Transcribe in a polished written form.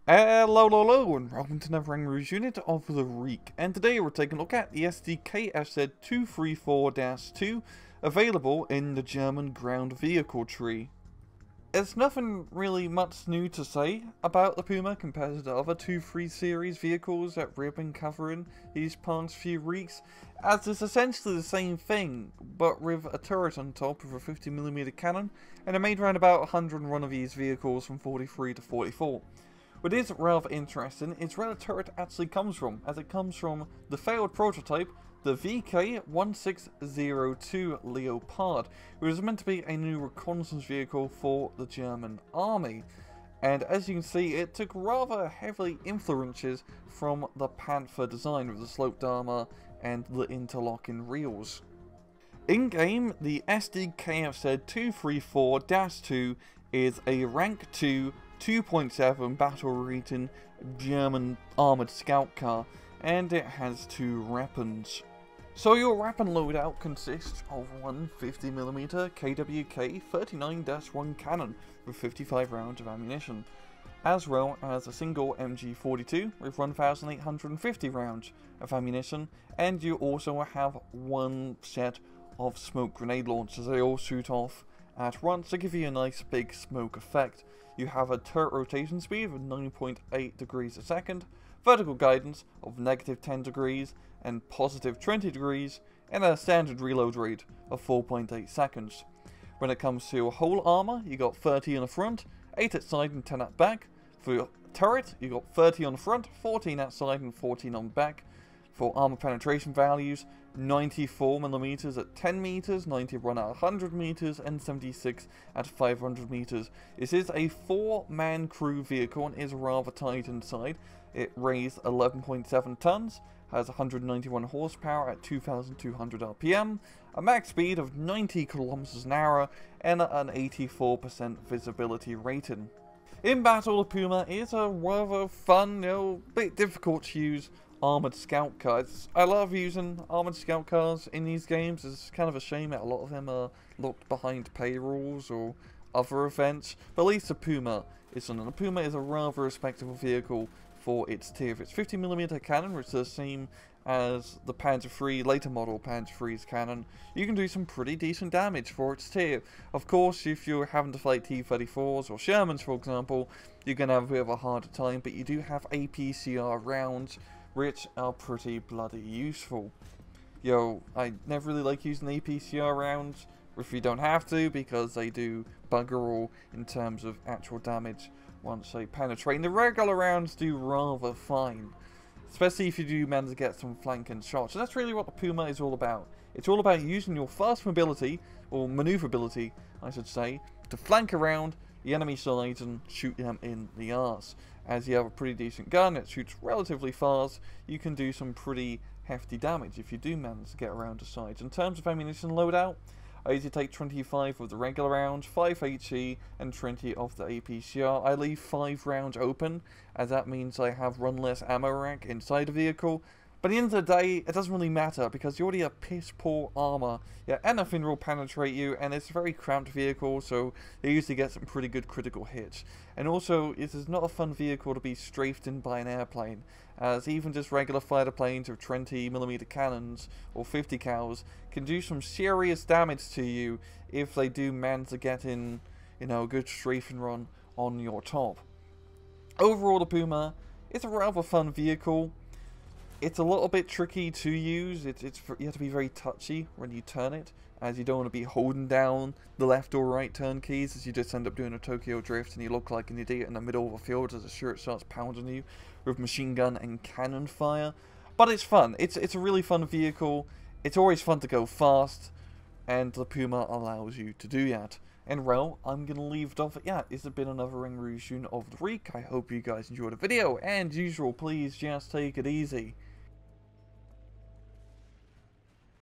Hello, and welcome to another Rouge unit of the week. And today we're taking a look at the SD.FKZ 234-2, available in the German ground vehicle tree. There's nothing really much new to say about the Puma compared to the other 2-3 series vehicles that we've been covering these past few weeks, as it's essentially the same thing, but with a turret on top with a 50mm cannon, and it made around about 101 of these vehicles from 43 to 44. What is rather interesting is where the turret actually comes from, as it comes from the failed prototype, the VK1602 Leopard, which is meant to be a new reconnaissance vehicle for the German army. And as you can see, it took rather heavily influences from the Panther design with the sloped armor and the interlocking reels. In-game, the SD.KFZ 234-2 is a rank 2 2.7 battle rating German armoured scout car, and it has 2 weapons. So your weapon loadout consists of one 50mm KWK 39-1 cannon with 55 rounds of ammunition, as well as a single MG42 with 1,850 rounds of ammunition, and you also have one set of smoke grenade launchers. They all shoot off at once to give you a nice big smoke effect. You have a turret rotation speed of 9.8 degrees a second, vertical guidance of -10 degrees and positive 20 degrees, and a standard reload rate of 4.8 seconds. When it comes to whole armor, you got 30 on the front, 8 at side and 10 at back. For your turret, you got 30 on the front, 14 at side and 14 on back. For armor penetration values, 94mm at 10 meters, 91 at 100 meters, and 76 at 500 meters. This is a 4-man crew vehicle and is rather tight inside. It weighs 11.7 tons, has 191 horsepower at 2,200 RPM, a max speed of 90 kilometers an hour, and an 84% visibility rating. In battle, the Puma is a rather fun, bit difficult to use armoured scout cars. I love using armoured scout cars in these games. It's kind of a shame that a lot of them are locked behind paywalls or other events, but at least the Puma isn't. And the Puma is a rather respectable vehicle for its tier. Its 50mm cannon, which is the same as the Panzer III, later model Panzer III's cannon, you can do some pretty decent damage for its tier. Of course, if you're having to fight T-34s or Shermans, for example, you're going to have a bit of a harder time, but you do have APCR rounds, which are pretty bloody useful. I never really like using APCR rounds if you don't have to, because they do bugger all in terms of actual damage once they penetrate. And the regular rounds do rather fine, especially if you do manage to get some flanking shots. And that's really what the Puma is all about. It's all about using your fast mobility, or maneuverability, I should say, to flank around the enemy sides and shoot them in the arse. As you have a pretty decent gun that shoots relatively fast, you can do some pretty hefty damage if you do manage to get around the sides. In terms of ammunition loadout, I usually take 25 of the regular rounds, 5 HE, and 20 of the APCR. I leave 5 rounds open, as that means I have one less ammo rack inside the vehicle. But at the end of the day, it doesn't really matter, because you already have piss poor armor. Yeah, and nothing will penetrate you, and it's a very cramped vehicle, so you usually get some pretty good critical hits. And also, it is not a fun vehicle to be strafed in by an airplane, as even just regular fighter planes with 20mm cannons or 50 cals can do some serious damage to you if they do manage to get in, a good strafing run on your top. Overall, the Puma is a rather fun vehicle. It's a little bit tricky to use. You have to be very touchy when you turn it, as you don't want to be holding down the left or right turn keys, as you just end up doing a Tokyo drift and you look like an idiot in the middle of a field as the shirt starts pounding you with machine gun and cannon fire. But it's fun. It's a really fun vehicle. It's always fun to go fast, and the Puma allows you to do that. And well, I'm going to leave it off at that. This has been another Ring Rouge unit of the week. I hope you guys enjoyed the video, and usual, please just take it easy.